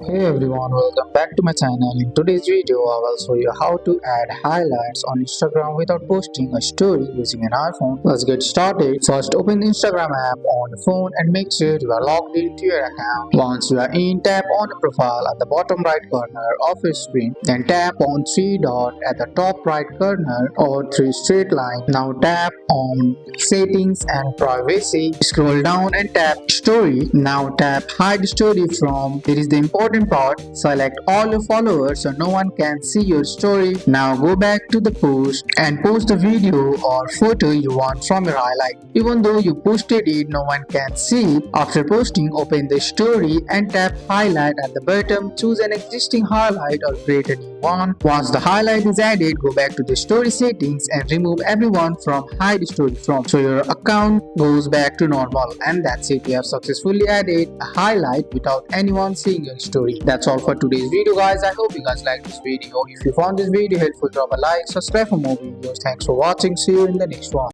Hey everyone, welcome back to my channel. In today's video, I will show you how to add highlights on Instagram without posting a story using an iPhone. Let's get started. First, open the Instagram app on the phone and make sure you are logged into your account. Once you are in, tap on the profile at the bottom right corner of your screen. Then tap on three dot at the top right corner or three straight line. Now tap on settings and privacy. Scroll down and tap story. Now tap hide story from. Here is the important part. Select all your followers so no one can see your story. Now go back to the post and post the video or photo you want from your highlight. Even though you posted it, no one can see. After posting, open the story and tap highlight at the bottom. Choose an existing highlight or create a new one. Once the highlight is added, go back to the story settings and remove everyone from hide story from, so your account goes back to normal. And that's it, you have successfully added a highlight without anyone seeing your story. That's all for today's video, guys. I hope you guys liked this video. If you found this video helpful, drop a like, subscribe for more videos. Thanks for watching. See you in the next one.